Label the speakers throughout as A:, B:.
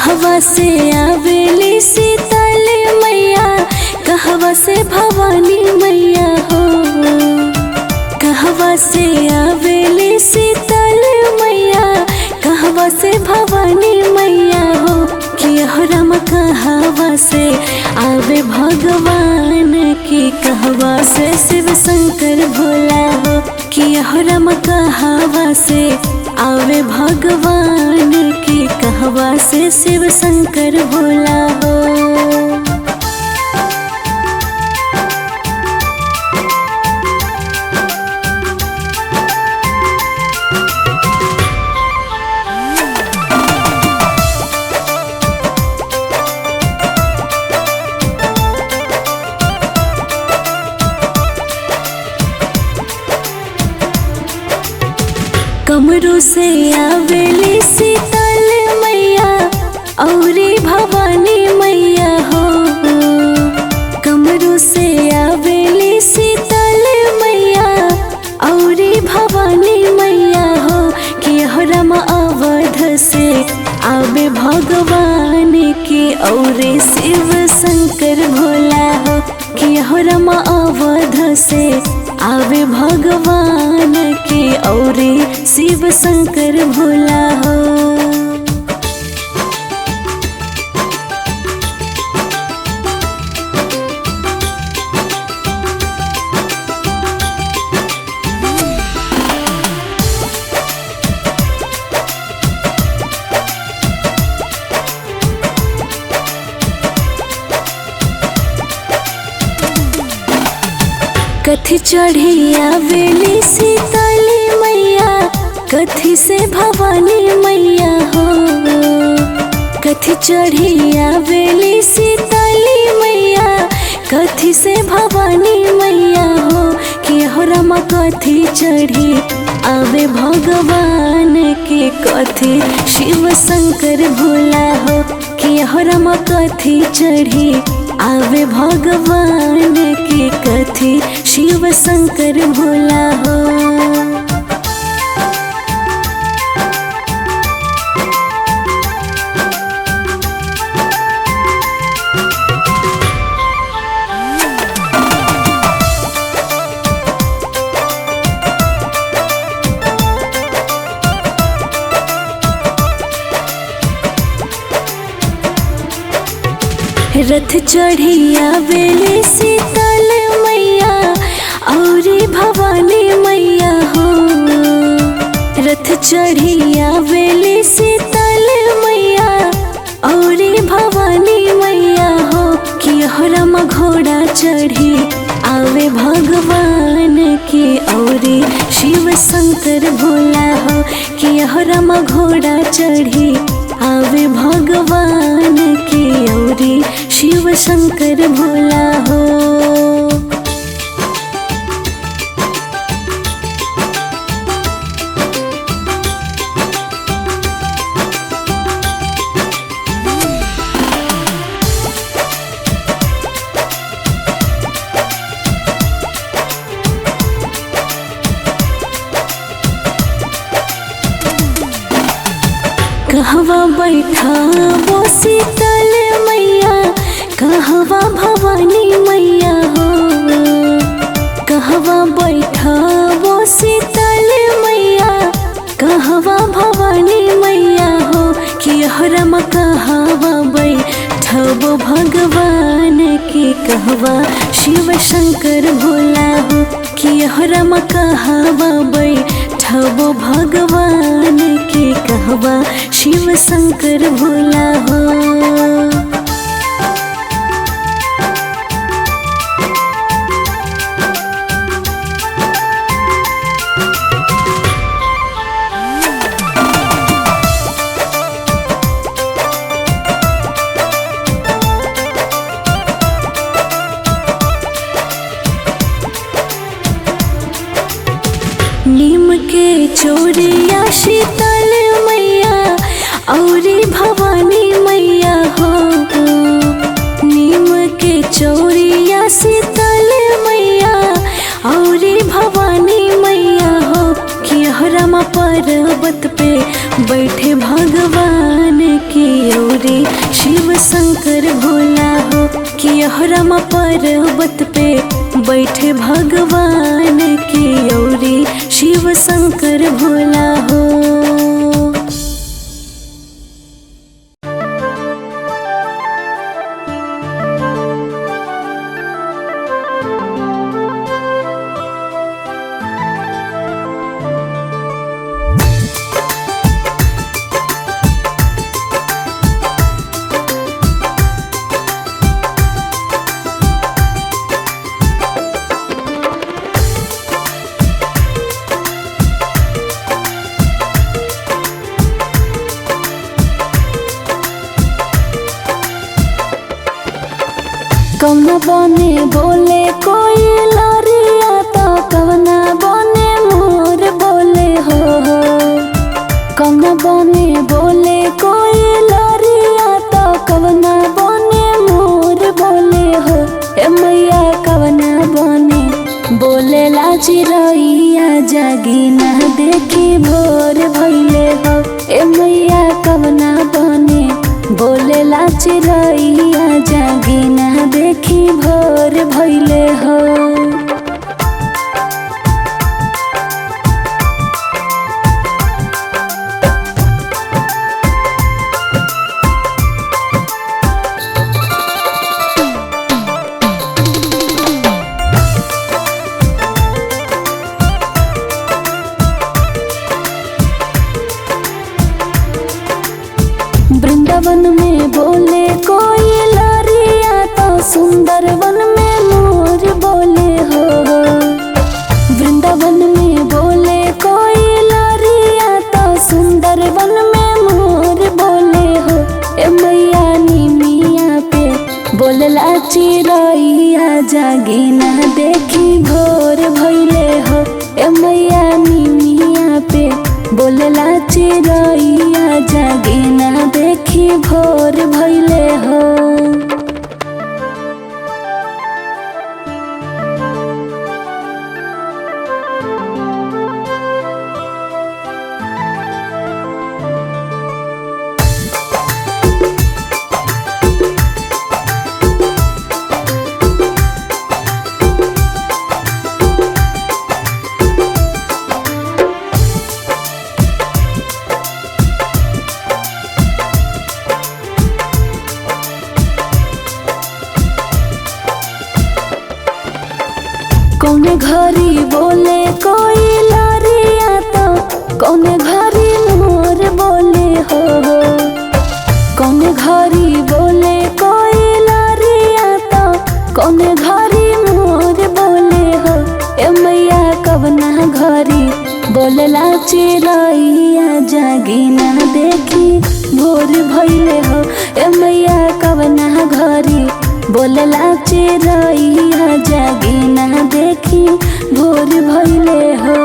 A: कहवा से आवेली शीतल मैया, कहवा से भवानी मैया हो। कहवा से आवेली शीतल मैया, कहवा से भवानी मैया हो। कि राम कहवा से आवे भगवान की, कहवा से शिव शंकर भोला हो। कि राम कहवा से आवे भगवान की, कहवा से शिव शंकर भोला हो। कमरू से आवेली शीतल मैया औरी भवानी मैया हो। कमरू से आवेली शीतल मैया औरी भवानी मैया हो। कि राम अवध से आवे भगवान की, औरे शिव शंकर भोला हो। कि राम अवध से आवे भगवान की, औरे शिव शंकर भोला हो। कथी चढ़ी आवेली शीतल मैया, कथी से भवानी मैया हो। कथी चढ़ी आवेली शीतल मैया, कथी से भवानी मैया हो। कि राम कथी चढ़ी आवे भगवान के, कथी शिव शंकर भोला हो। कि राम कथी चढ़ी आवे भगवान के, कथी शिव शंकर भोला हो। रथ चढ़ी आवेली शीतल मैया औरी भवानी मैया हो। रथ चढ़ी आवेली शीतल मैया औरी भवानी मैया हो। कि राम घोड़ा चढ़ी आवे भगवान की, औरी शिव शंकर भोला हो। कि राम घोड़ा चढ़ी आवे भगवान की, औरी शिव शंकर भोला हो। कहवा बैठा वो शीतल मैया, कहवा भवानी मैया हो। कहवा बैठा वो शीतल मैया, कहवा भवानी मैया हो। कि राम कहवा बैठब भगवान की, कहवा शिव शंकर भोला हो। कि राम कहवा बैठब भगवान की, कहवा शिव शंकर भोला हो। नीम के चोरिया शीतल मैया औरी भवानी मैया हो। नीम के चोरिया शीतल मैया औरी भवानी मैया हो। कि राम रमा पर्वत पे बैठे भगवान की ओरे शिव शंकर भोला हो। कि रमा पर्वत पे बैठे भगवान की ओरे शिव शंकर भोला हो। कौना बने बोले कोई लरिया तो कौना बने मोर बोले हो। कौना बने बोले कोई लरिया तो कौना बने मोर बोले हो। ए मैया कौना बने बोले ला चिरैया जागी ना देखी भोर भइले हो। ए मैया कौना बने बोले ला चिरैया जागी ना देखी भोर भइले हो। वृंदावन में बोले कोई लरिया तो सुंदर वन में मोर बोले हो। वृंदावन में बोले कोई लरिया तो सुंदर वन में मोर बोले हो। ए मैया निमिया पे बोलला चिरैया जागी ना देखी भोर भइले हो। ए मैया निमिया पे बोलला चिरैया जागी ना देखी भोर भइले हो। कौने घरी बोले कोई लरिया तो कौने घरी मोर बोले हो। कौने घरी बोले कोई लरिया तो कौने घरी मोर बोले हो। ए मैया कवना घरी बोलला चिरैया जागी ना देखी भोर भइले हो। ए मैया कवना घरी बोलला चिरैया जागी ना देखी भोर भइले हो।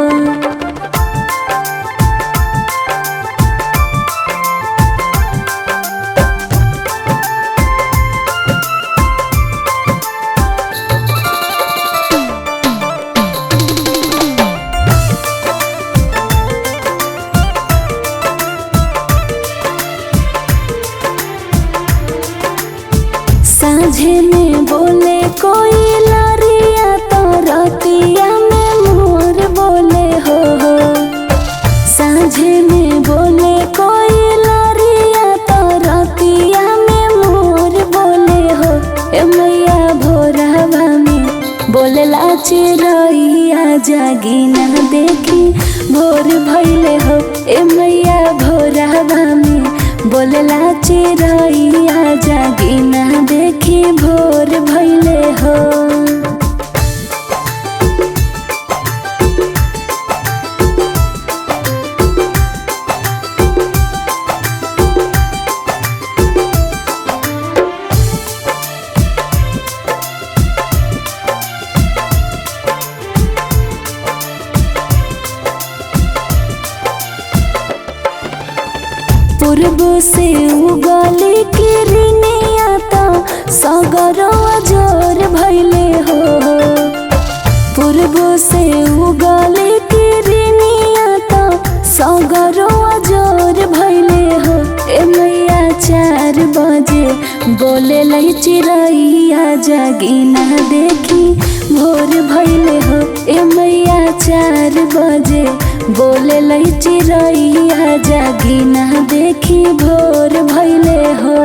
A: साँझे में बोले कोई लरिया तो रतिया में मोर बोले हो। साँझे में बोले कोई लरिया तो रतिया में मोर बोले हो। ए मैया भोरवा में बोलला चिरैया जागी ना देखी भोर भइले हो। ए मैया भोरवा में बोलला चिरैया जागी ना देखी भोर भइले हो। पूर्व से उगली किरनिया तो सगरवा जोर भइले हो। पूर्व से उगली किरनिया तो सगरो जोर भैले हो ए मैया 4 बजे बोले लै चिड़ैया जागी ना देखी भोर भैले हो ए मैया 4 बजे बोले लै चिड़ैया जागी ना देखी भोर भैले हो।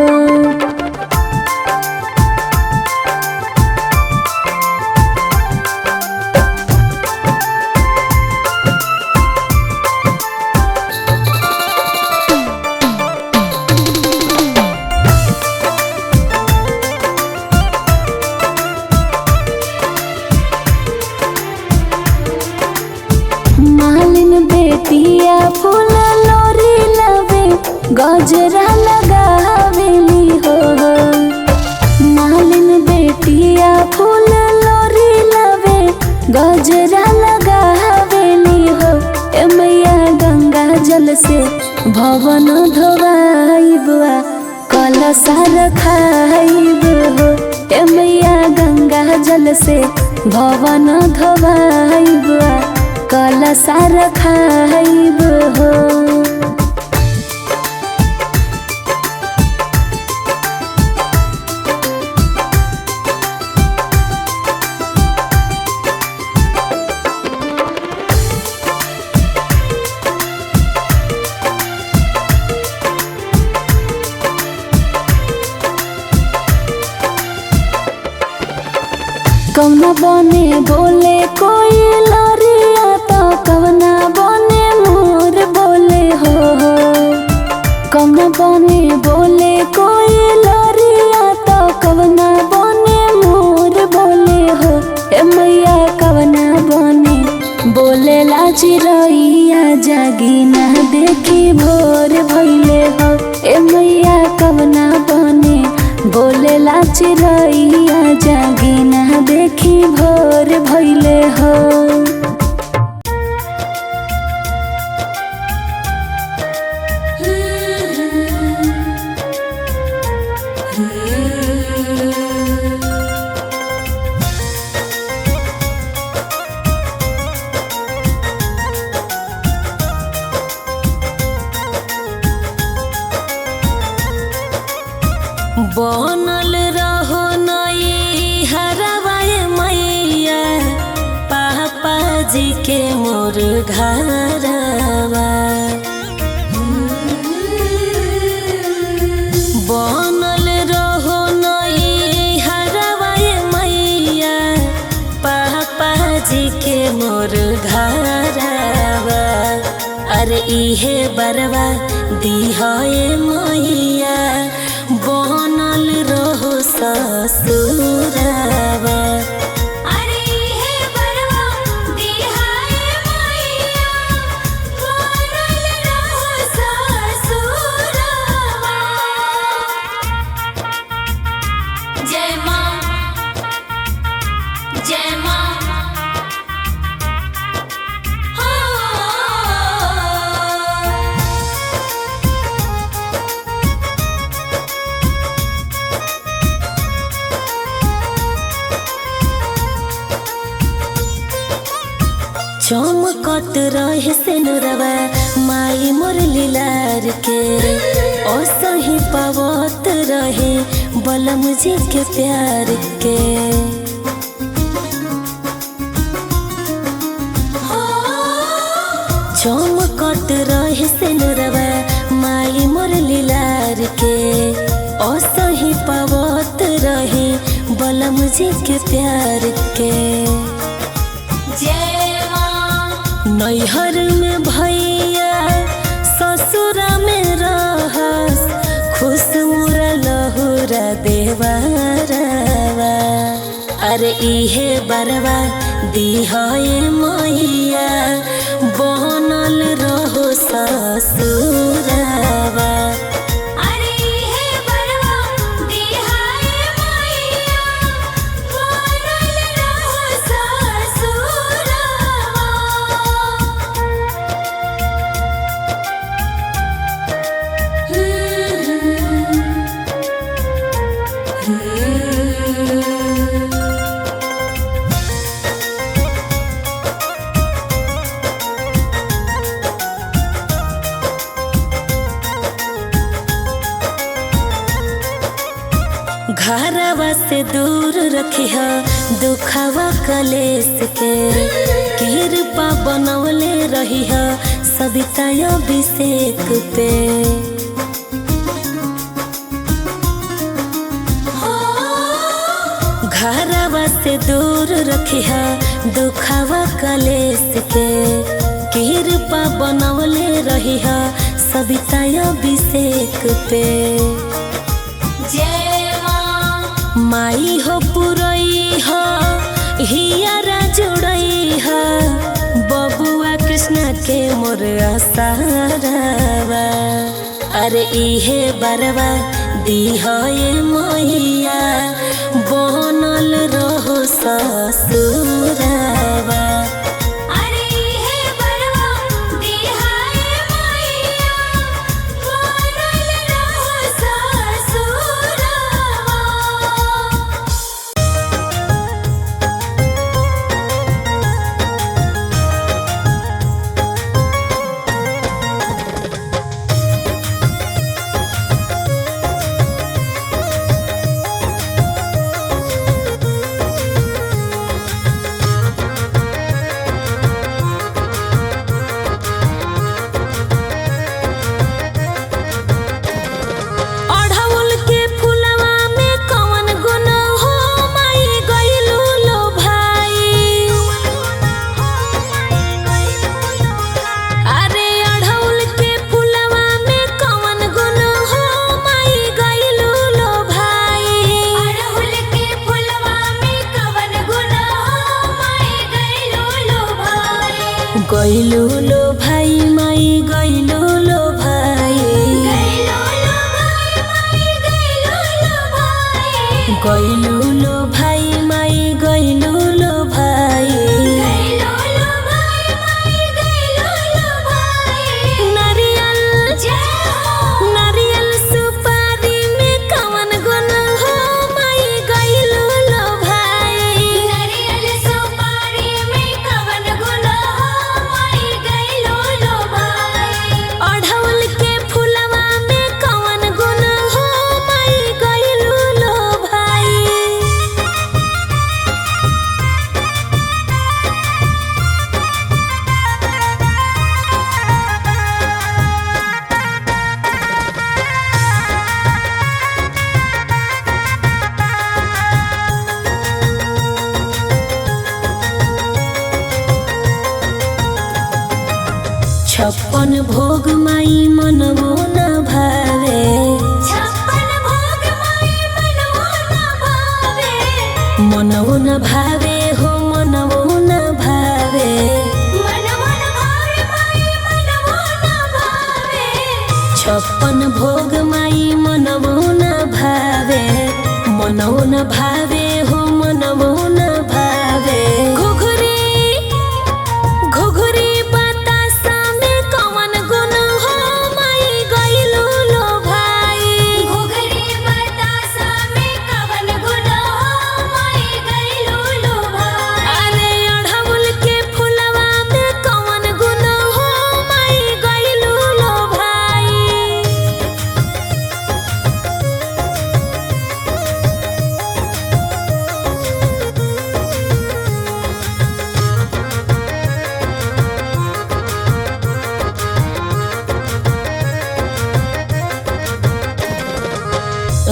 A: मालिन बेटिया फूल लोरी लवे गजरा लगावेली हो। मालिन बेटिया फूल लोरी लवे गजरा लगावेली हो ए मैया गंगा जल से भवन धोवाइबा कलशा रखाइब हो ए मैया गंगा जल से भवन धोवाइबा कलशा रखाइब हो। कवना बने बोले कोई लरिया तो कवना बने मोर बोले हो। कवना बने बोले कोई लरिया तो कवना बने मोर बोले हो ए मैया कवना बने बोले ला चिड़ैया जागी ना देखी भोर भैले हो ए मैया कवना बने बोले ला चिड़ैया जागी ना देखी भोर भैले हो। बनल रहो नई हरवाए मैया पापा जी के मोर घरवा। बनल रहो नई हरवाए मैया पापा जी के मोर घरवा। अरे इहे बरवा दिहाए मैया बनल रहो ससुरवा।
B: अरे हे बरवा दिहाए मैया बनल रहो ससुरवा। जय माँ जय माँ
A: चमकत रहे सिनुरवा माई मोर लीलार के असही पावत रहे बलम जी के प्यार के। चमकत रहे सिनुरवा माई मोर लीलार के असही पावत रहे बलम जी के प्यार के। नैहर में भैया ससुरा में रहस खुश मुरा लहुरा देवरवा। अरे इहे बरवा दिहाए मैया बनल रहो ससुरवा।
B: अरे हे बरवा दिहाए मैया बनल रहो ससुरवा।
A: से दूर रखिहा दुखवा कलेस के, कृपा बनवले रहिहा सविता अभिषेक पे। घरवा से दूर रखिहा दुखवा कलेस के, कृपा बनवले रहिहा सविता अभिषेक पे।
B: जय माँ
A: माई हो पुरई हो हियारा जुड़ई हो, बबुआ कृष्णा के मोर आसारावा। अरे इहे बरवा दीहा ये मैया बनल रहो ससुरावा।
B: अरे हे बरवा दिहाए मैया बनल रहो ससुरावा।
A: अढ़उल के फुलवा में कवन गुण हो माई गइलू लो भाई। अरे अढ़उल के फुलवा में कवन गुण हो माई गइलू लो भाई।
B: अड़हुल के फुलवा में कवन गुण हो माई गइलो लो भाई।
A: गइलू लो भाई माई गइलू लो भाई।
B: गइलो लो भाई माई गइलो लो भाई।
A: गइलू लो भाई माई गइलू लो भाई।
B: गइलो लो भाई माई गइलो लो भाई।
A: नारियल
B: जय हो
A: नारियल सुपारी में कवन गुण हो माई गइलू लो भाई।
B: नारियल सुपारी में कवन गुण हो माई गइलो लो भाई।
A: अढ़उल के फुलवा में कवन गुण हो माई गइलू लो भाई। छप्पन भोग माई मनवो न भावे।
B: छप्पन भोग माई मनवो न भावे।
A: मनवो न भावे हो मनवो न भावे।
B: मनवो न भावे माई मनवो न भावे।
A: छप्पन भोग माई मनवो न भावे। मनवो न भावे हो मनवो न भावे। घुघरी घुघरी बतासा में कवन गुण हो माई गइलू लो भाई।
B: घुघरी बतासा में कवन गुण हो माई गइलो लो भाई।
A: अरे अढ़उल के फुलवा में कवन गुण हो माई गइलू लो भाई।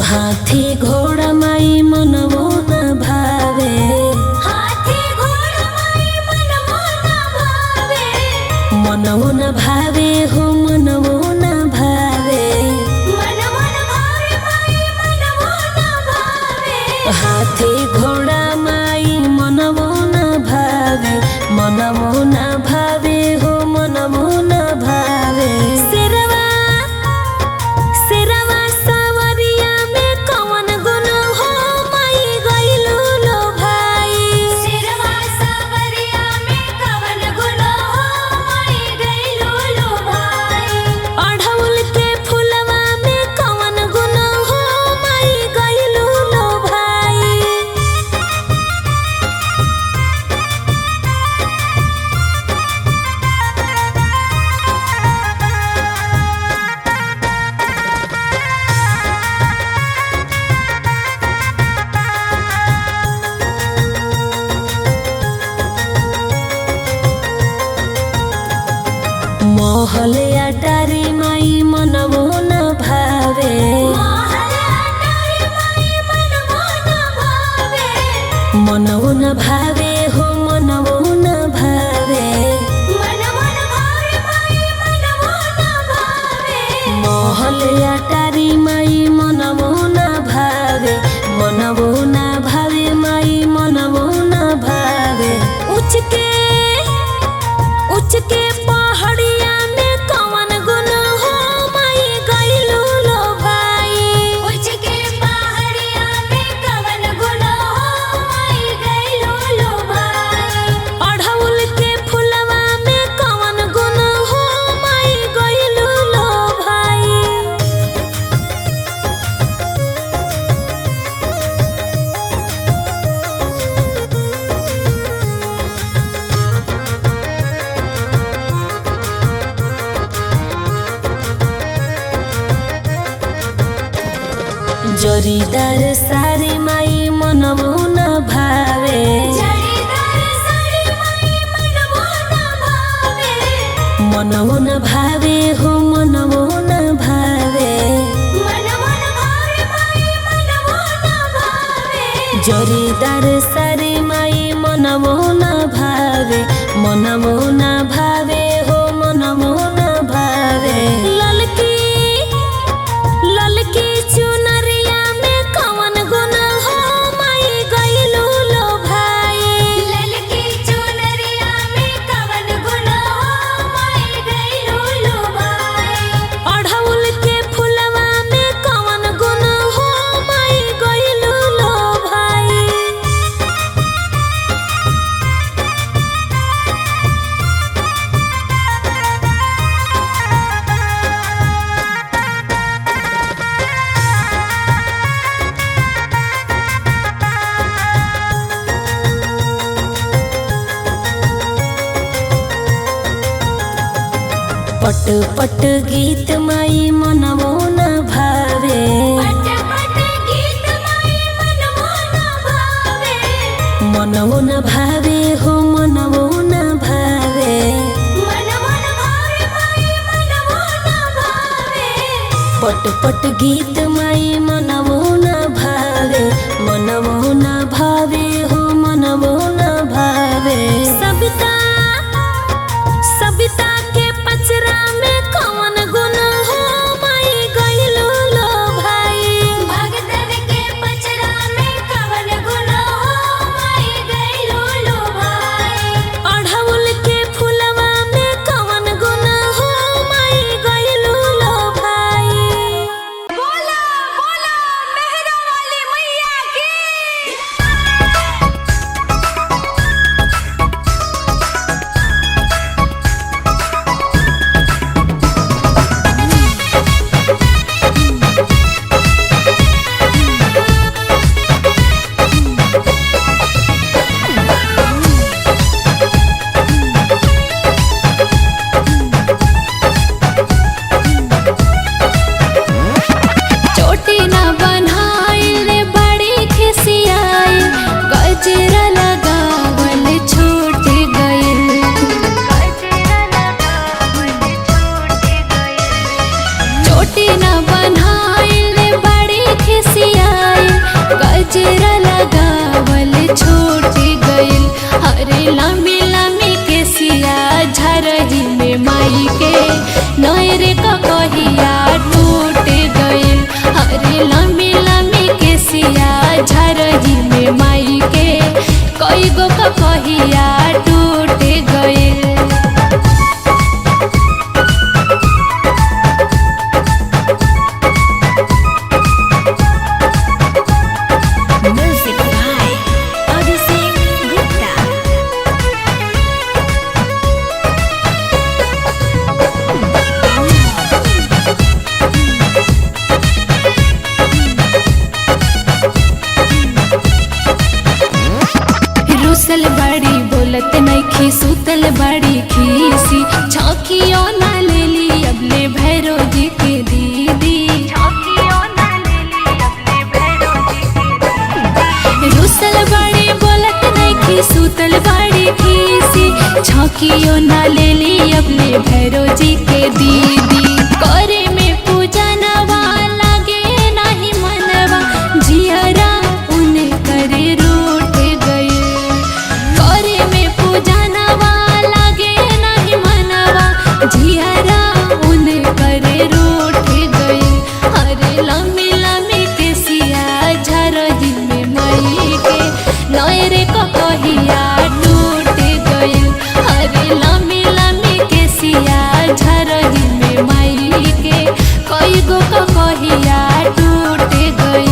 A: हाथी घोड़ा माई मनवो न भावे।
B: हाथी घोड़ा माई मनवो न भावे।
A: मनवो न भावे हो मनवो न भावे।
B: मनवो न भावे माई मनवो न भावे।
A: हाथी घोड़ा माई मनवो न भावे। मनवो न भावे हो मनवो न भावे। सिरवा सिरवा सवरिया में कवन गुण हो माई गइलू लो भाई।
B: सिरवा सावरिया में कवन गुण हो माई गइलो
A: अटारी माई मनवो न भावे मनवो न भावे हो मनवो न भावे महल अटारी माई मनवो न भावे मनवो न भावे माई मनवो न भावे उच के पहाड़िया में कवन गुण हो माई गइलू लो भाई
B: उच के पहाड़िया में कवन गुण हो माई गइलू लो भाई
A: अढ़उल के फुलवा में कवन गुण हो माई गइलू लो भाई जोरीदार सारी माई मनवो न भावे
B: जड़ीदार साड़ी माई मनवो न भावे
A: मनवो न भावे हो मनवो न भावे
B: मनवो न भावे माई मनवो न भावे
A: जोरीदार सारी माई मनवो न भावे मनवो न भावे हो मनवो न भावे ललकी चुनरिया में कवन गुण हो माई गइलू लो भाई
B: ललकी चुनरिया में कवन गुण हो माई गइलू लो भाई
A: अढ़उल के फुलवा में कवन गुण हो माई गइलू लो भाई पट पट गीत माई मनवो न भावे
B: पट पट गीत माई मनवो न भावे
A: मनवो न भावे हो मनवो न भावे
B: मनवो न भावे माई मनवो न भावे
A: पट पट गीत माई मनवो न भावे मनवो न भावे हो मनवो न भावे सबिता के पचरा में कवन गुण हो माई गइलू लो भाई
B: भगतन के पचरा में कवन गुण हो माई गइलू लो भाई
A: अढ़उल के फुलवा में कवन गुण हो माई गइलू लो भाई
B: बोला बोला मेहरा वाली मैया की
A: चोटी न बनाइल बड़ी खिसियाई गजरा लगावल छूट गइल चोटी न बनाइल बड़ी खिसियाई गजरा लगावल छूट गइल अरे लम्बी लम्बी केसिया झरही में माई के नैर का कहिया टूट गइल अरे लम्बी लम्बी केसिया झरही में माई के कई गो का कहिया टूट गइल Music by Abhishek Gupta. रुसल बड़ी बोलत नइखी सुतल बड़ी खीसी छौकियो ना लेली अबले भैरो जी के दीदी रुसल बड़ी बोलत नइखी सुतल बड़ी खीसी छौकियो ना लेली अबले भैरो जी के दीदी अरे रूठ गइल। अरे लम्बी लम्बी केसिया झरही में माई के नयरे कहिया टूट गइल। अरे लम्बी लम्बी केसिया झरही में माई के कई गो कहिया टूट गइल।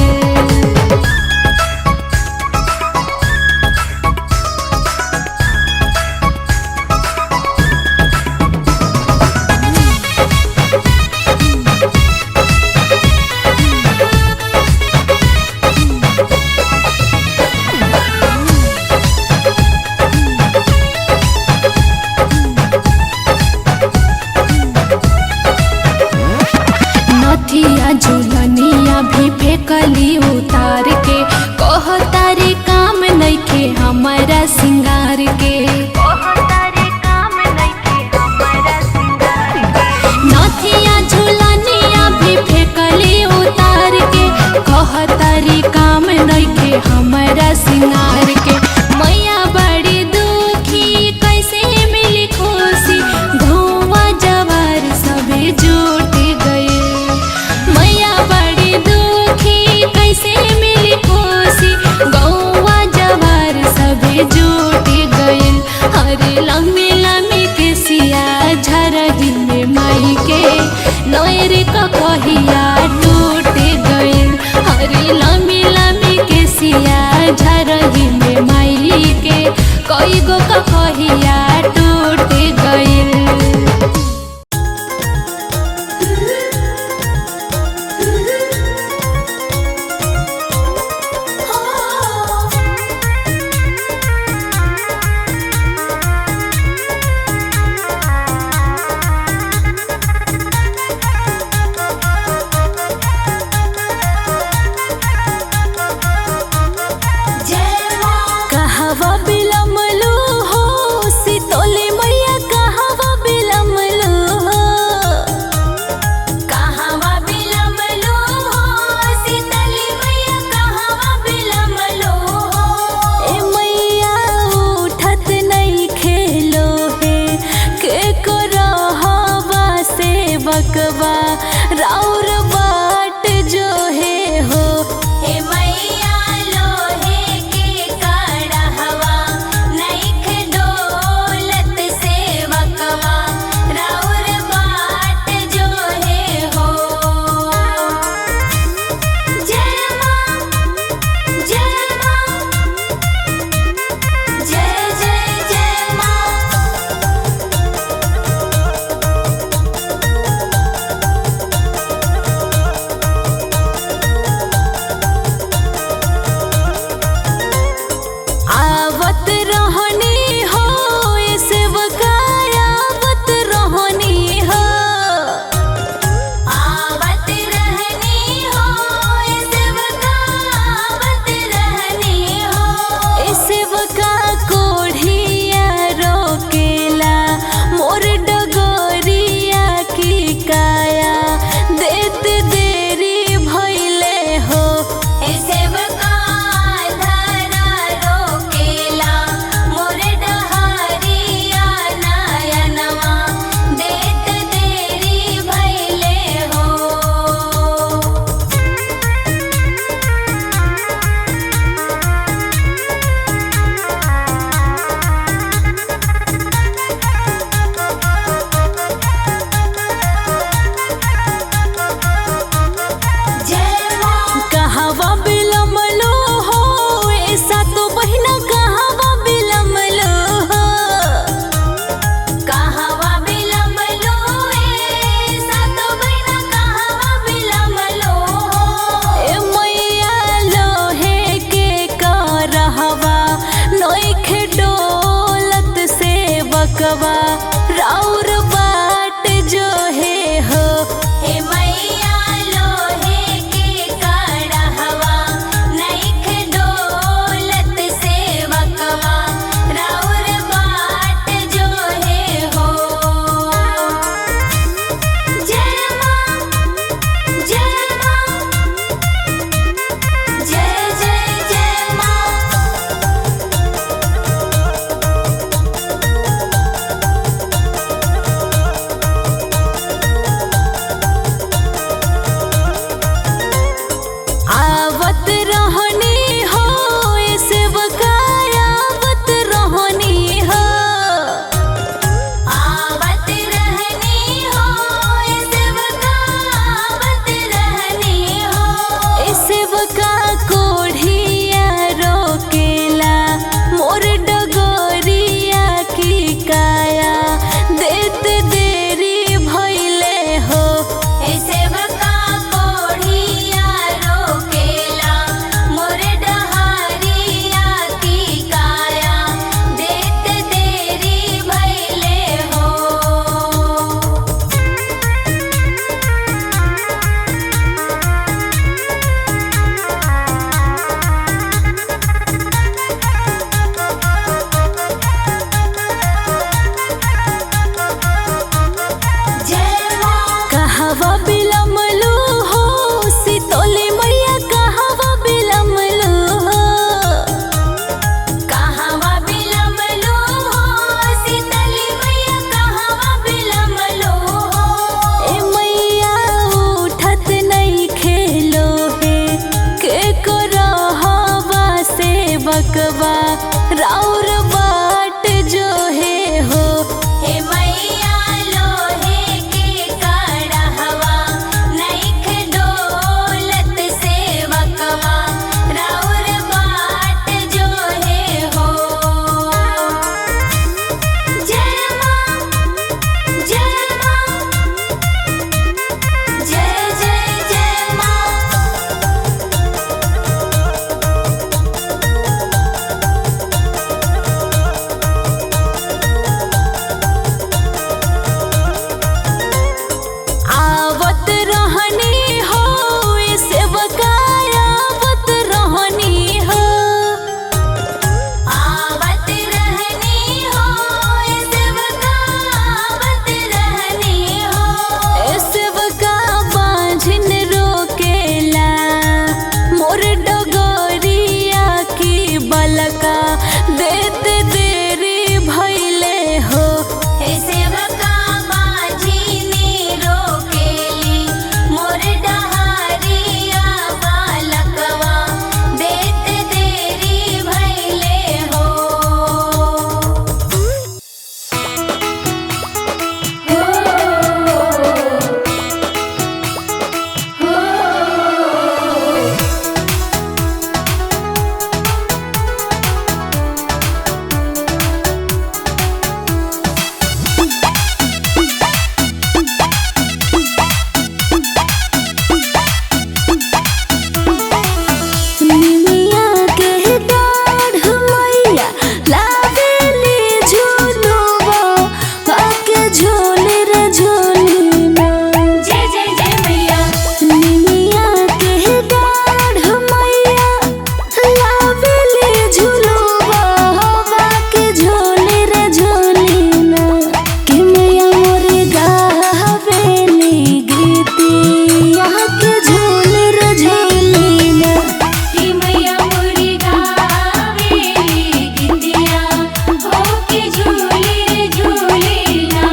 A: नथिया झुलनिया भी फेंकली उतार के कहतारी काम नइखे हमारा सिंगार के। नथिया झुलनिया भी फेंकली उतार के कहतारी काम नइखे हमारा सिंगार के। मैया बड़ी दुखी कैसे मिली खुशी धुआं जवार सभी जुट गए। मैया बड़ी दुखी कैसे मिली खुशी गौवा जवार सभी जुट गइल। अरे लम्बी लम्बी केसिया झरही में माई के नयरे कहिया टूट गइल। अरे लम्बी लम्बी केसिया झरही में माई के कई गो कहिया टूट गइल। कहवा बिलमलू हो सितोली मैया कहवा बिलमलू हो।
B: कहवा बिलमलो हो सीतली मैया कहवा बिलमलो हो।
A: ए मैया उठत नहीं खेलो है के को रहवा से बकवा राउर बाट जो है हो।
B: हे मैया लोहे के कड़हवा नइख डोलत से वकवा राउर बाट जो है हो। जय माँ जय माँ जय जय जय माँ।
A: बिलमलू हो शीतली मैया कहवा बिलमलू हो
B: कहवा बिलमलो हो शीतली मैया कहवा बिलमलो हो
A: ए मैया उठत नहीं खेलो है के को रहवा से बकवा राउर बाट जो है हो
B: हे मैया लोहे के कड़हवा नइख डोलत सेवकवा राउर बाट जो है हो जय माँ जय माँ
A: आवत रहनी हो ए सेवकाया आवत रहनी हो
B: आवत रहनी हो सेवका आवत रहनी हो
A: ए सेवका बांझिन रोकेला मोर डगरिया की बलका देते देरी भइले हो
B: हे सेवका बाझिनी रोकेली मोर डहारिया बालकवा देत देरी भइले हो
A: निमिया के डाढ़ मैया लावेली झूलुआ आके झोले रे झोलिना
B: जय जय जय मैया
A: निमिया के डाढ़ मैया लावेली झूलुआ आके झोले रे झोलिना कि मैया मोर गावेली गीतिया के झोले रे झोलिना
B: कि मैया मोरी गावेली गिद्दिया हो के झूले रे झूलेना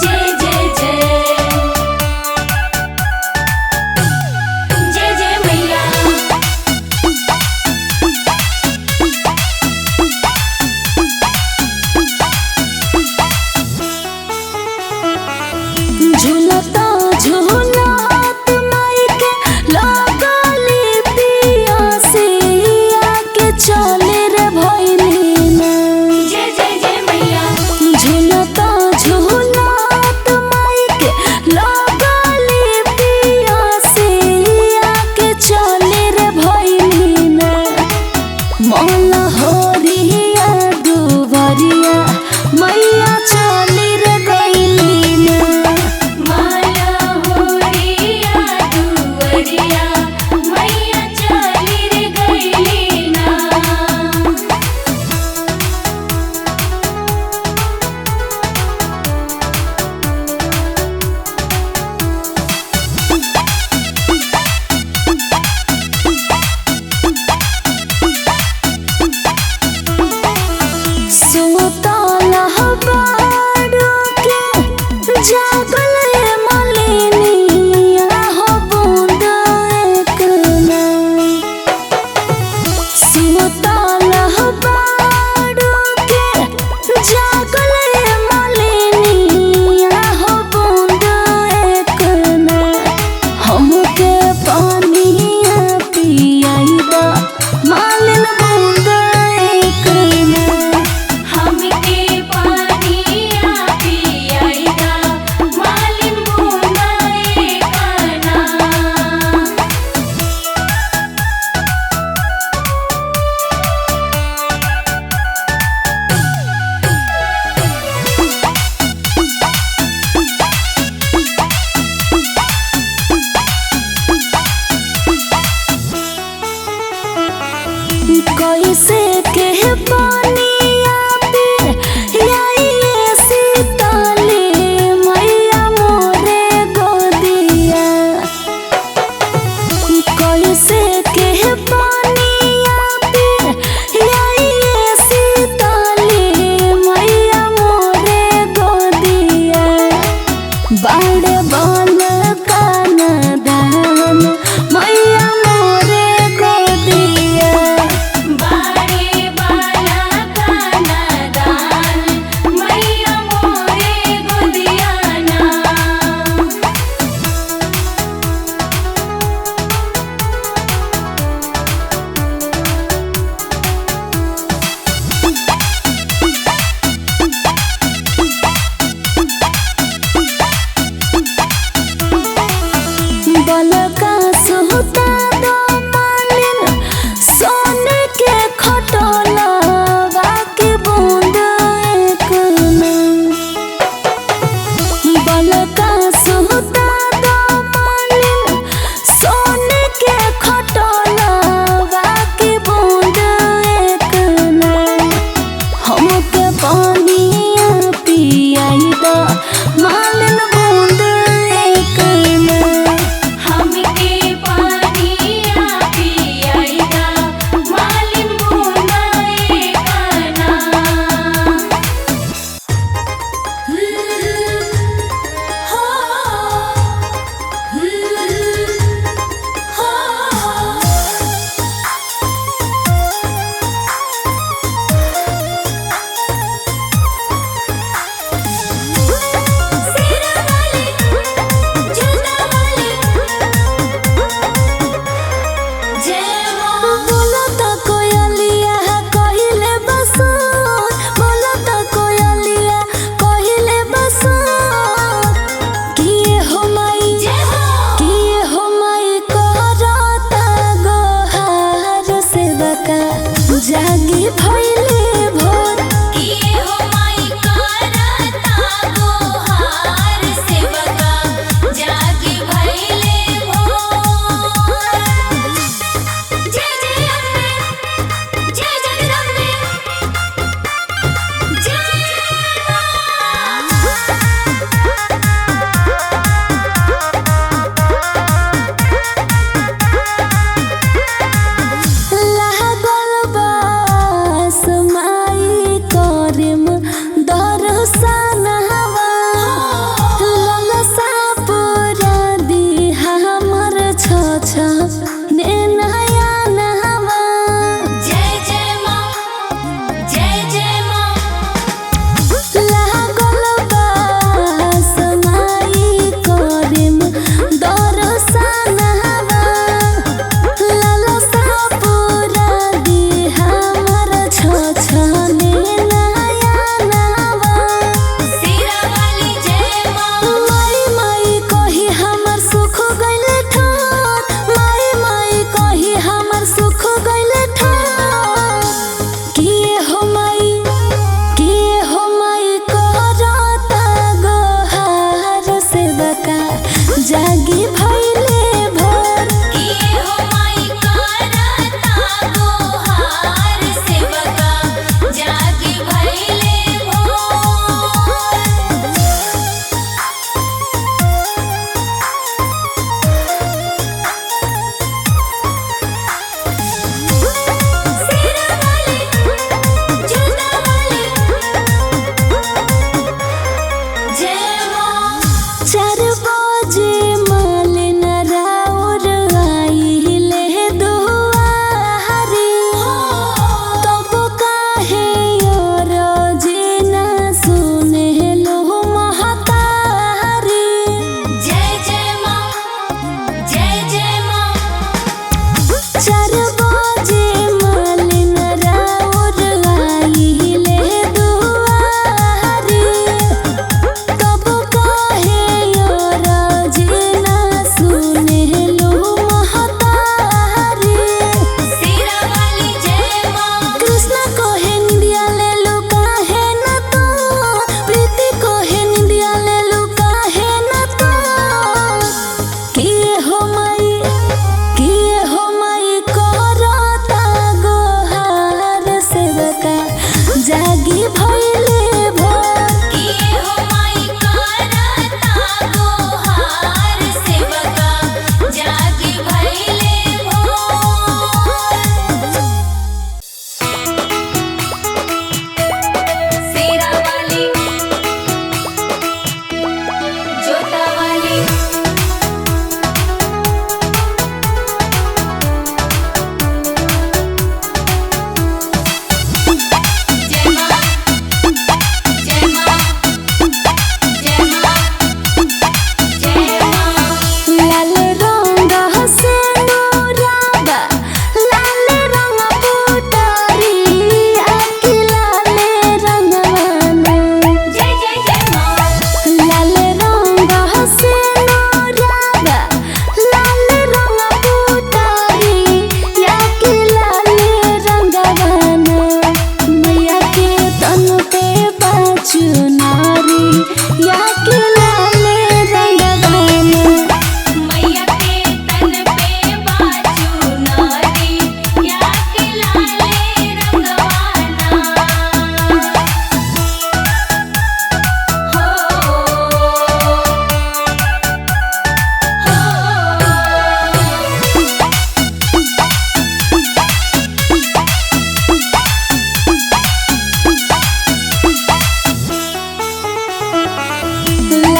B: जय जय जय जय मैया
A: झूलता झूलत माई के लगली पियासिया के चले रे भइलिना
B: जय जय जय मैया
A: झूलता झूलत माई के लगली पियासिया के चले रे भइलिना मौला होरिया दुबरिया मैया चली रे गइलिना
B: माला होरिया दुवरिया मैया चली रे गइलीना
A: सुतला बाड़ू के जागल मलिनिया हो बूंद एक ना सुतला बाड़ू के जागल मलिनिया हो बूंद एक ना हमके पानिया पियाई दा मालिन बूंद एक ना
B: हमके पानिया पियाईदा मालिन
A: बाड़े बाल काना दान मैया मोरे गोदिया।
B: बाड़े बाला काना दान मैया मोरे गोदियाना।
A: बलका सुता दो मालिन सोने के खटोलवा के बूंद एक ना। बलका सुता दो मालिन सोने के खटोलवा के बूंद एक ना। हमके पानिया पियाई दो मालिन बूंद एक ना।
B: हमके पानिया पियाइदा मालिन बूंदा एकाना। हो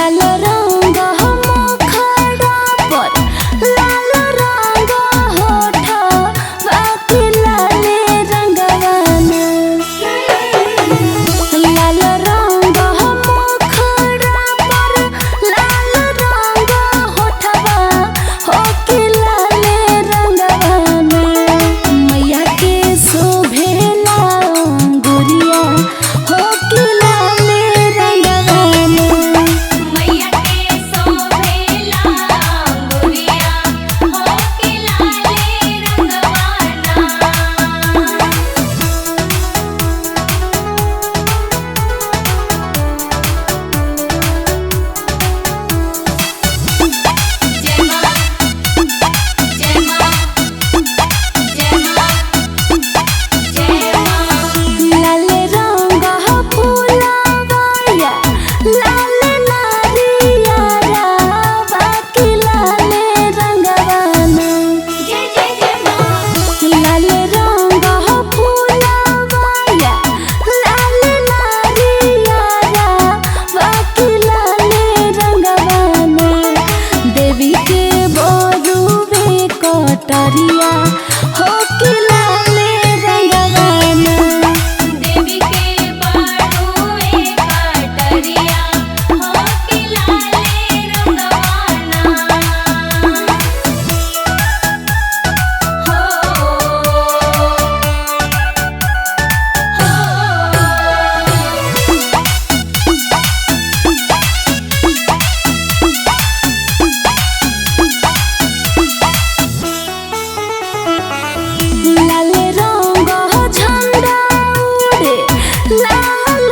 A: लाल रंग मुखड़ा पर लाल रंग होठ बाकी लाले रंगवाना लाल रंग मुखड़ा पर लाल रंग होठवा होके लाले रंगवाना मैया के शोभेला अंगुरिया होके लाले रंगवाना
B: मैया के सोहेला अंगुरिया होके लाले
A: लाल रंग फूलवाया लाल नारियारा बाकी लाले रंगवाना लाल रंग फूलवाया लाल नारियारा बाकी लाले रंगवाना देवी के बोरुवे कटरिया होके लाले रंगवाना
B: देवी के बाड़ुए कटरिया होके लाले रंगवाना
A: लाल रंग झंडा उड़े लाल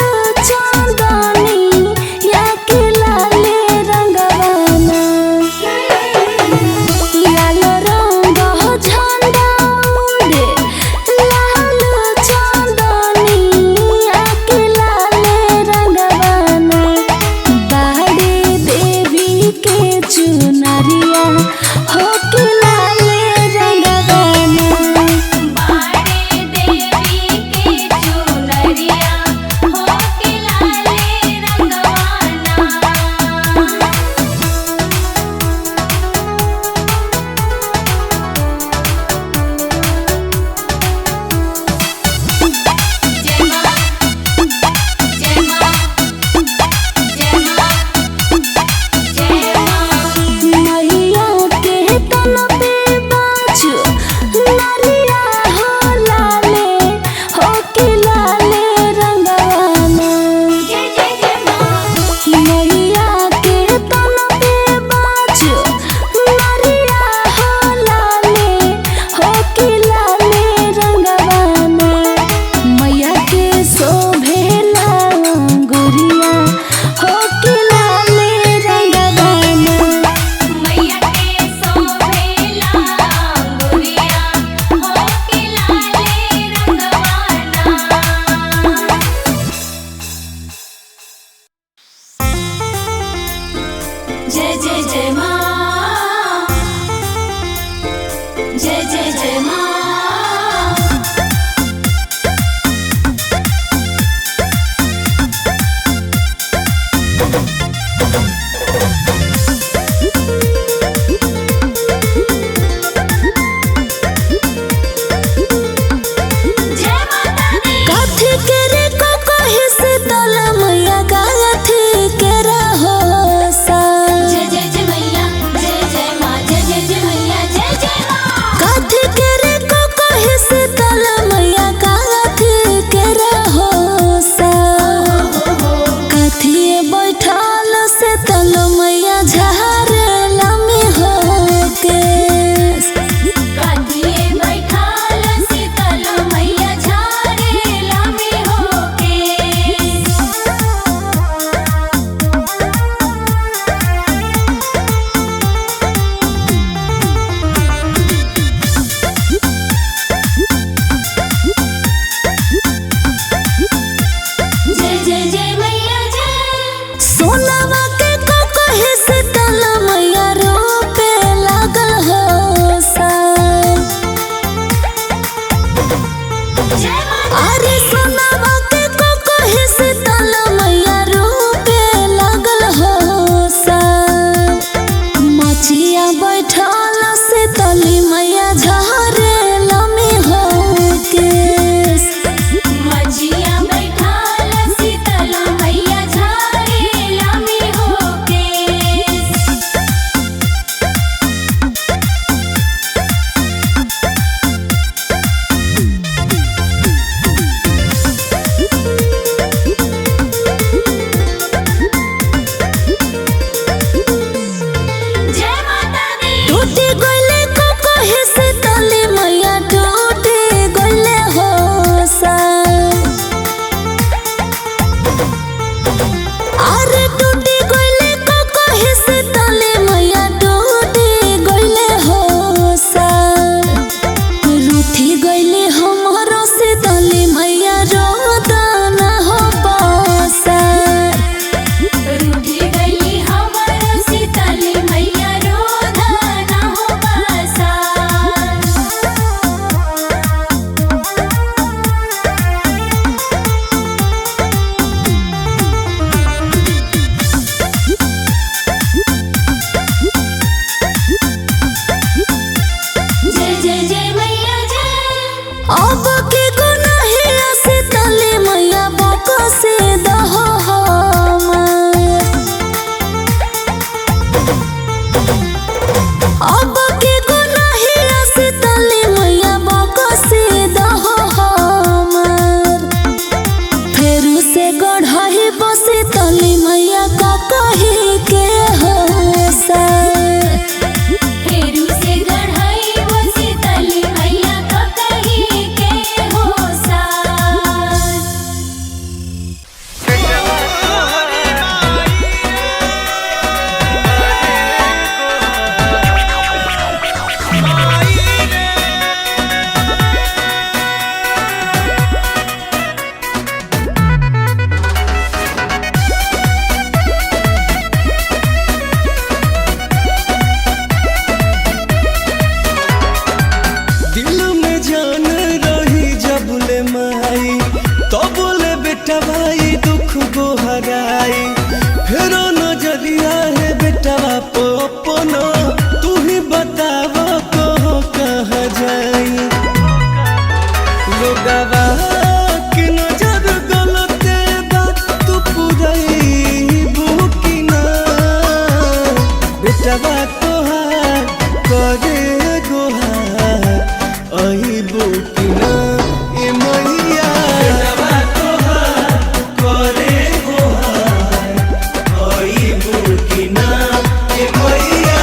A: चांदनी याके लाले रंगवाना लाल रंग झंडा उड़े लाल चांदनी याके लाले रंगवाना बाड़े देवी के चुनरिया होके लाले रंगवाना
B: बाड़े देवी के चुनरिया होके लाले रंगवाना
A: मैया के तन पे बाजू नरिया हो लाले होके लाले रंगवाना मैया के तन पे बाजू नरिया हो लाले होके लाले रंगवाना मैया के शोभेला अंगुरिया होके लाले रंगवाना
B: मैया के सोहेला अंगुरिया होके लाले रंगवाना जय जय जय माँ जय जय जय माँ जय माता दी
A: काथी केरे को कहि से तल मैया गाथी केरा हो सा
B: जय जय जय मैया जय जय माँ जय जय जय मैया जय जय माँ
A: काथी केरे को कहि से तल मैया गाथी केरा हो सा काथी बैठल से तल अब के गुनाहिया से तले मैया बाका से दहो हमर फेरू से गढ़ही बसे तले मैया का कहे के हो सर
B: फेरू से गढ़ई बसे तली मैया का कही के हो सार।
C: दिल में जान रही जबले माई तो बोले बेटा भाई दुख को हराई फेरो नजरिया है बेटा बाप अपना तू ही बताव कहो कहाँ जाई लोगवा की नजर गलत बात तू पुरई बुकी ना बेटा बात तोहार करे गोहार आई बुकिना ए मैया बेटा तोहार करे गोहार आई बुकिना ए मैया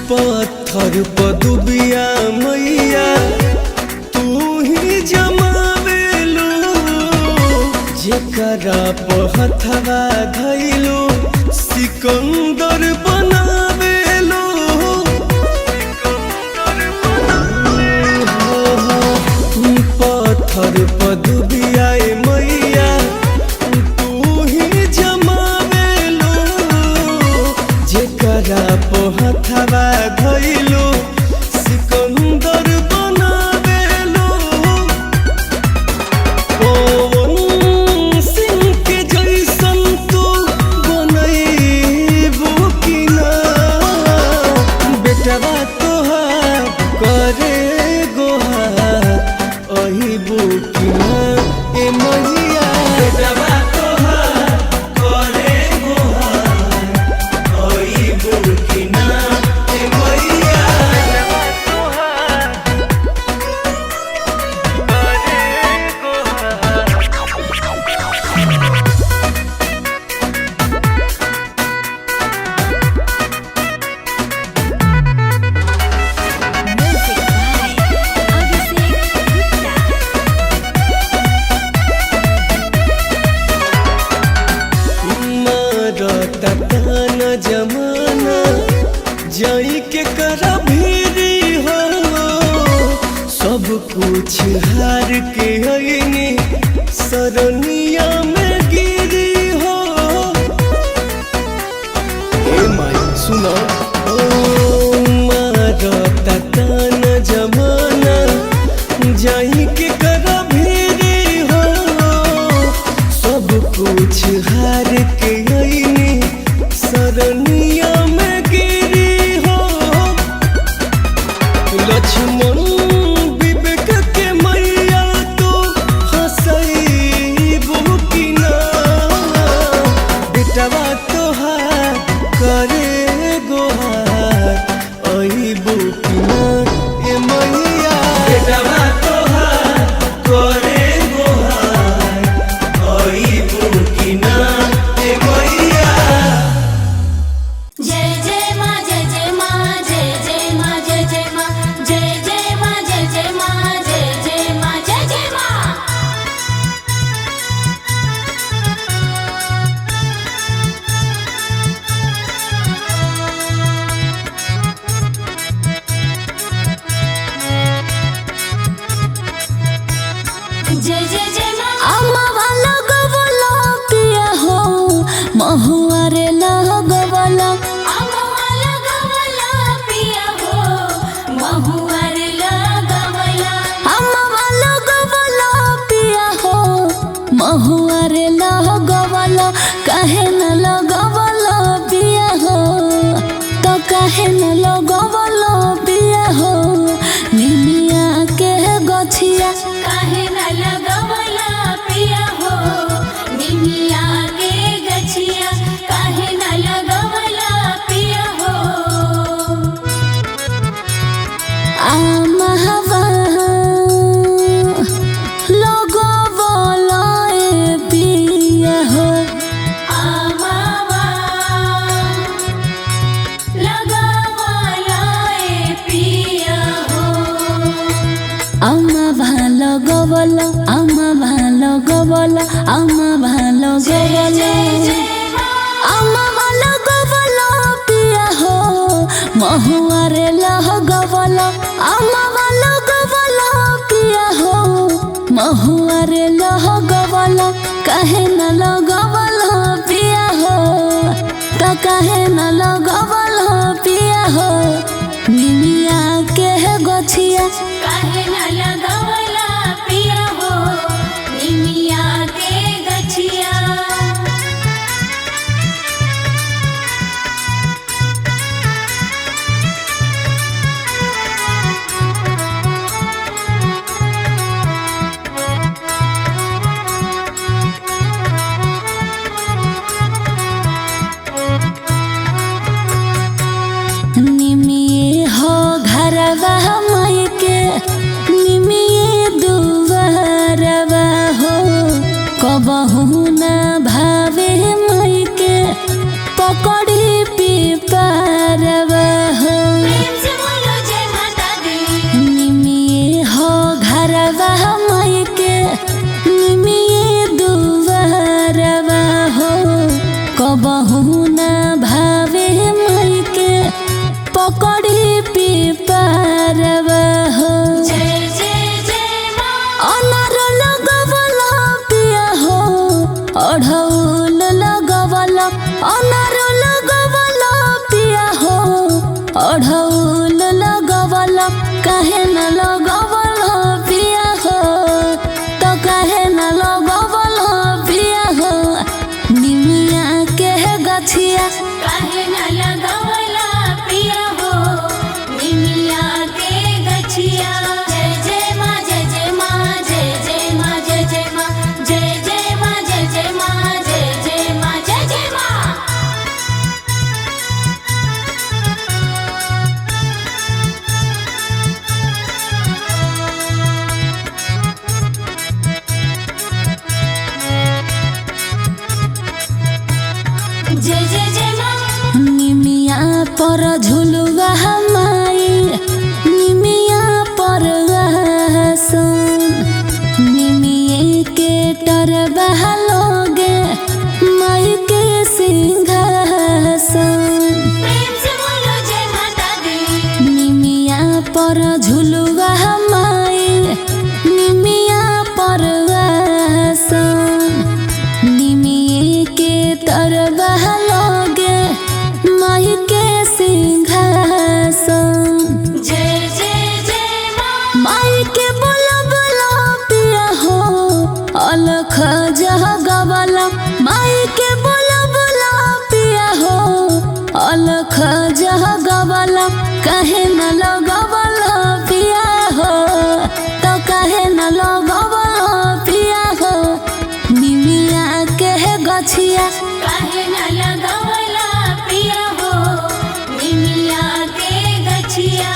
C: पत्थर पदुबिया मैया तू ही जमावेलू जेकरा पहथवा धैलू सिकंदर बनावेलू पत्थर पदुबिया मैया तू ही जमावेलू जेकरा पहथवा धैलू सिकंदर बनावेलू पवन सिंह के जैसन तू बनैबू कि ना बेटवा तोहार करे गोहार अहिबू कि ना ए मैया बेटवा तोहार करे गोहार अहिबू कि ना ए मैया बेटवा तोहार करे गोहार मारता ताना जमाना जाई के करा भीरी हो सब कुछ हार के आईनी सरनिया में गिरी हो ए माई सुना मारता ताना जमाना जाई के करा भीरी हो सब कुछ हार के आईनी सरनिया में गिरी हो लक्ष्मण विवेक के मैया तो हंसैबू कि ना बेटवा तोहार करे गोहार अइबू कि ना ए मैया बेटवा तोहार करे गोहार अइबू कि ना ए मैया।
B: जय जय माँ जय जय माँ जय जय माँ जय जय माँ जय जय माँ जय जय माँ जय जय माँ जय जय माँ।
A: गवल आमा भालो गवल आमा भालो गवल आमा भालो गवल पिया हो महुआरे लह गवल आमा भालो गवल पिया हो महुआरे लह गवल काहे न लगवल पिया हो त काहे न लगवल पिया हो निमिया के गछिया
B: काहे न लगवला पिया हो निमिया के गछिया
A: निमिये हो घरवा मायके निमिये दुआरवा हो कबहू ना भावे मायके पकड़ी पिपारवा हो
B: प्रेम से बोलो जय माता दी
A: निमिये हो घरवा मायके निमिये दुआरवा हो कबहू ना भावे मायके पकड़ी पिपारवा हो
B: जय जय जय माँ
A: अनार लगवल पिया हो अढ़ौल लगवल अनार लगवल पिया हो अढ़ौल लगवल काहे न लगवल पिया हो तो काहे न लगवल पिया हो निमिया के गछिया
B: काहे न लगवला पिया हो निमिया के गछिया जय जय माँ जय जय माँ जय जय माँ जय जय माँ जय जय माँ जय जय माँ जय जय माँ जय जय माँ जय जय जय माँ
A: निमिया पर झुलुआ माई निमिया पर आसन निमिये के टरबा लोगे माई के सिंहासन
B: प्रेम से बोलो जय माता दी
A: निमिया पर झुलुआ माई निमिया पर आसन निमिये के तरबा लोगे माई के सिंहासन
B: जय जय जय माँ
A: माई के बोलबला पिया हो अलख जगवल माई के बोलबला पिया हो अलख जगवल काहे न लगवल पिया हो तो काहे न लगवल पिया हो निमिया के गछिया
B: काहे न लगवला पिया हो निमिया के गछिया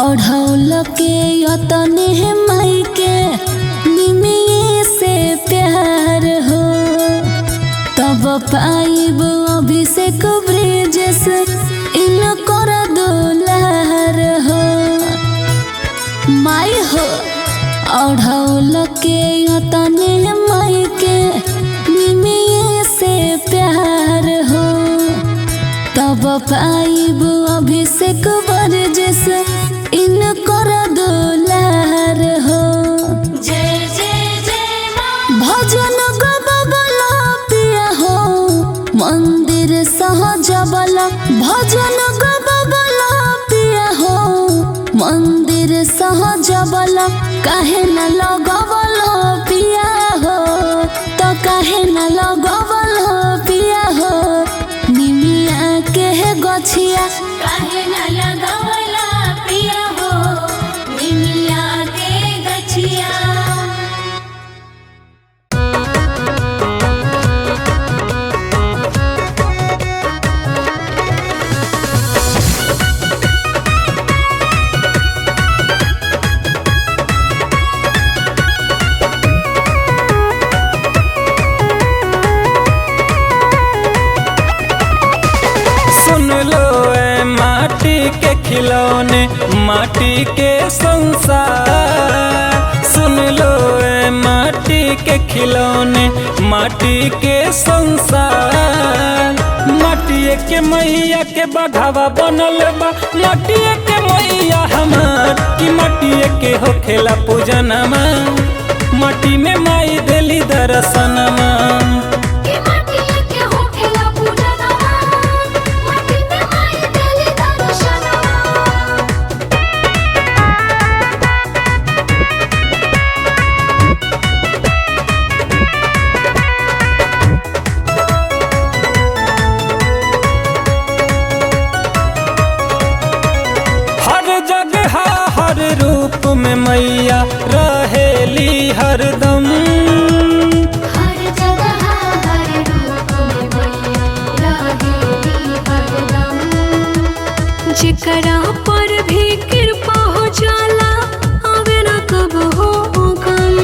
A: ओढ़ौल के यतने माई के निमिये से प्यार हो तब पाइब अभिषेक ब्रिजेश इन कर दुलार हो माई हो ओढ़ौल के यतने माई के निमिये से प्यार हो तब पाइब अभिषेक ब्रिजेश इन कर दुलार हो
B: जय जय जय माँ
A: भजन गबल पिया हो मंदिर सहजबल भजन गबल पिया हो मंदिर सहजबल काहे न लगवल पिया हो तो काहे न लगवल पिया हो निमिया के गछिया
B: काहे न लगवला पिया हो निमिया के गछिया
D: खिलौने माटी के संसार। सुन लो ए माटी के खिलौने माटी के संसार। माटिए के मैया के बघावा बनल बा माटिए के मैया हमार कि माटिए के होखेला पूजनमा माटी में माई देली दर्शनमा। हर रूप में मैया रहेली हरदम।
B: हर जगह हर रूप में मैया रहेली हरदम।
A: जेकरा पर भी कृपा हो जाला आवे न कब हो गम।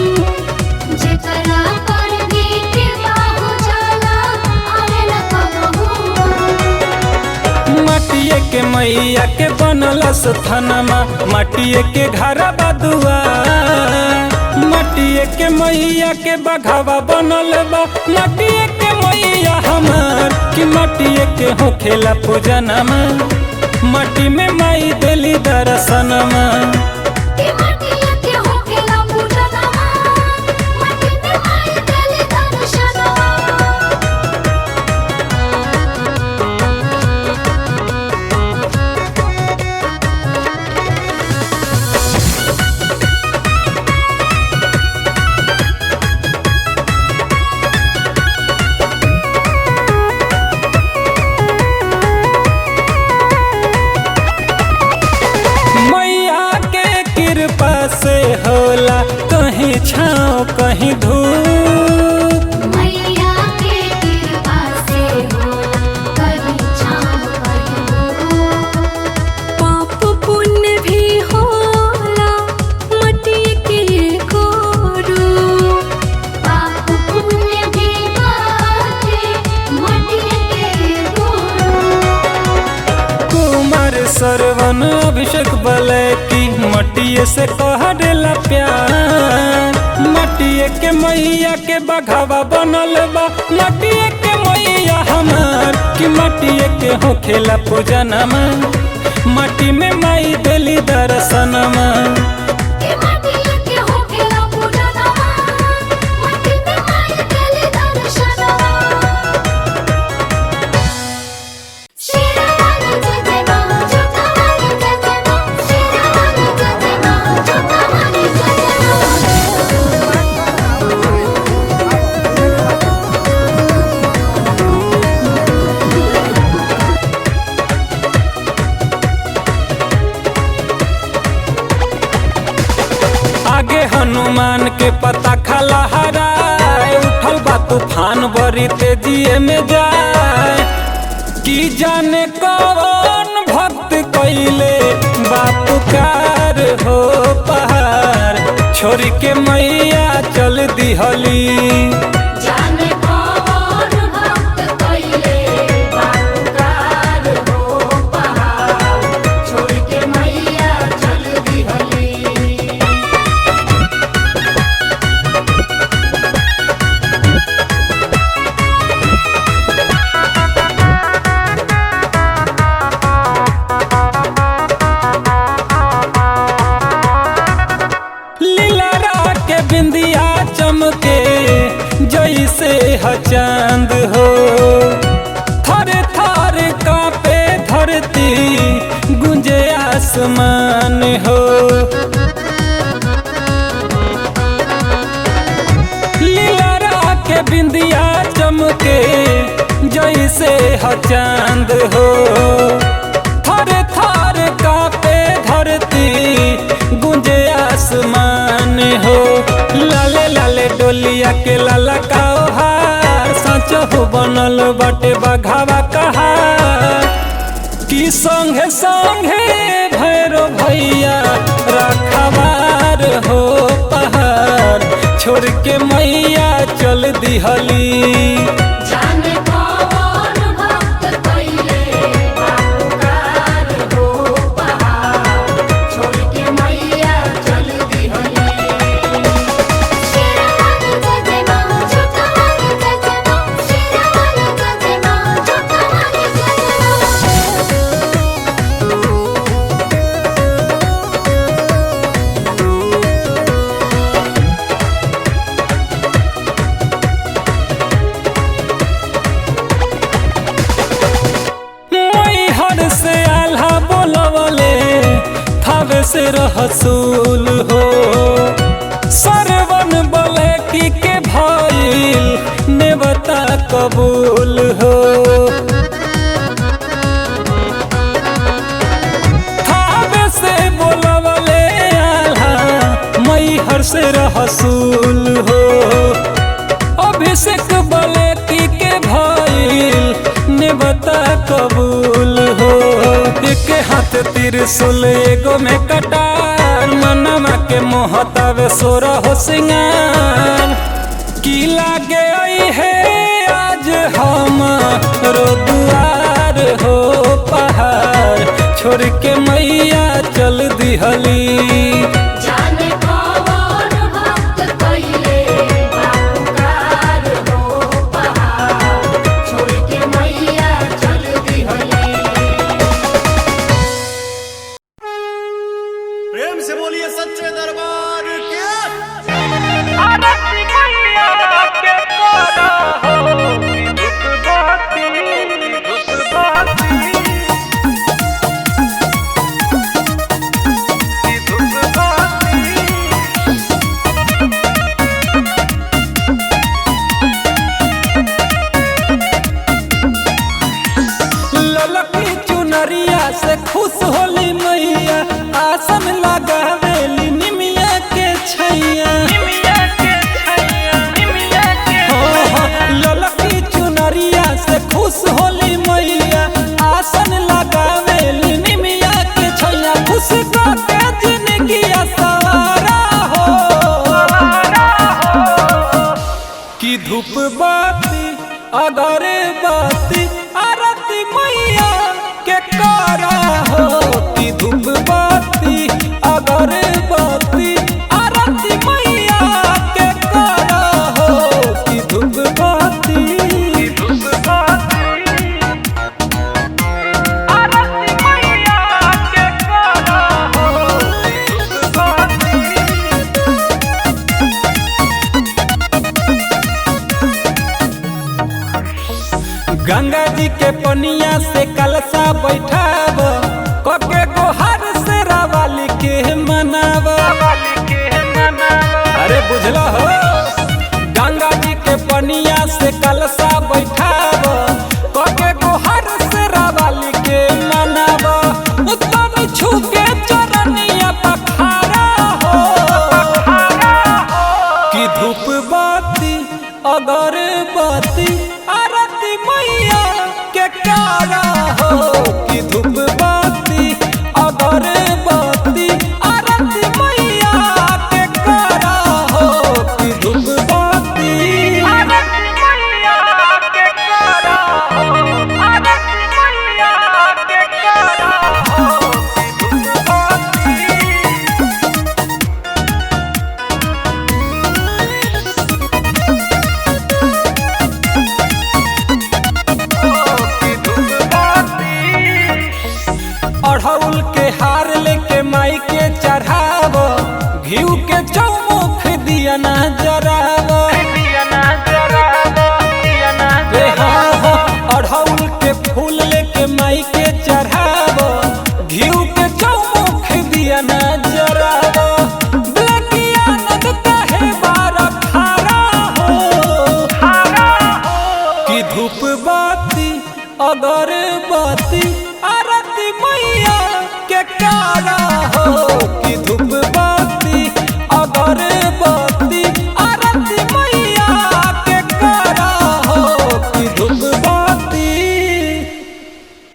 B: जेकरा पर भी कृपा हो जाला आवे न कब हो गम।
D: माटिए के मैया के बनल स्थानमा माटिए के घर बदुआ। माटिए के मैया के बघावा बनल बा माटिए के मैया हमार कि माटिए के होखेला पूजनमा माटी में माई देली दर्शनमा। से होला कहीं छाँव कहीं धूप।
B: मैया के कृपा से होला कहीं छाँव कहीं धूप।
A: पाप पुण्य भी होला मटी के रूप।
B: पाप पुण्य भी बाटे मटी के रूप।
D: कुमार सरवन अभिषेक बलैती मटिए से कह देला प्यार। मटिए के मैया के बघावा बनल बा मटिए के मैया हमार कि मटिए के होखेला पूजनमा माटी में माई देली दर्शनमा। आगे हनुमान के पता खला हराए उठल बा तूफान बड़ी तेजी में जाए। की जाने कौन भक्त कइले बापुकार हो पहाड़ छोड़ के मैया चल दिहली।
B: जाने कौन भक्त कइले बापुकार हो पहाड़ छोड़ के मैया चल दिहली।
D: बिंदिया चमके जैसे चांद हो थर थर कांपे धरती गुंजे आसमान हो। लीला के बिंदिया चमके जैसे चांद हो थर थर कांपे धरती गुंजे आसमान हो। लाले लाले डोलिया के लाला काओ हार सच हो बनल बटे बघावा कहार। की संगे संगे भैरो भैया रखवार हो पहाड़ छोड़ के मैया चल दिहली।
B: जाने कौन भक्त कइले बापुकार हो पहाड़
D: से रहसूल हो। सरवन बलैकी के भइल नेवता कबूल हो। थावे से बोलवले आल्हा मैहर से रहसूल हो। अभिषेक बलैकी के भइल नेवता कबूल हो। एक हाथ त्रिशूल एगो में कटार मनमा के मोहतावे सोरा हो सिंगार। की लागे आई है आज हम रो दुआर हो पहाड़ छोड़ के मैया चल दिहली।
B: जाने कौन भक्त कइले बापुकार हो पहाड़ छोड़ के मैया चल दिहली।
C: प्रेम से बोलिए सच्चे दरबार के।
D: ललकी चुनरिया से खुश होली मैया आसन लगावेली निमिया के छैया। ललकी चुनरिया से खुश होली मैया आसन लगावेली निमिया के छैया। खुश के जिंदगी सवारा हो कि धूप बाती अगरे बाती आरती मैया के करा हो। कि धूप बाती अगरे बाती आरती मैया के करा हो। कि धूप बाती आरती मैया के करा हो। धूप बाती गंगा जी के पनिया से कलशा बैठाब कके गोहार से रावाली के मनाब। अरे बुझल हो गंगा जी के पनिया से कलशा बैठाब कके गोहार से रावाली के मनाब। उत्तम छू के चरनिया पखारा हो कि धूप बाती अगरबत्ती आरती मैया के करा हो। कि धूप बाती अगरबत्ती आरती मैया के करा हो। कि धूप बाती आरती मैया के करा हो। आरती मैया के करा हो। कि धूप बाती अढ़ौल के हार लेके माई के चढ़ाव घीव के चौमुख दिया ना जराव। अढ़ौल के फूल लेके माई के चढ़ाव घीव के चौमुख दिया ना जराव। ब्लैकिया नद कहे बार खारा हो कि धूप बाती अगरबत्ती आरती मैया के करा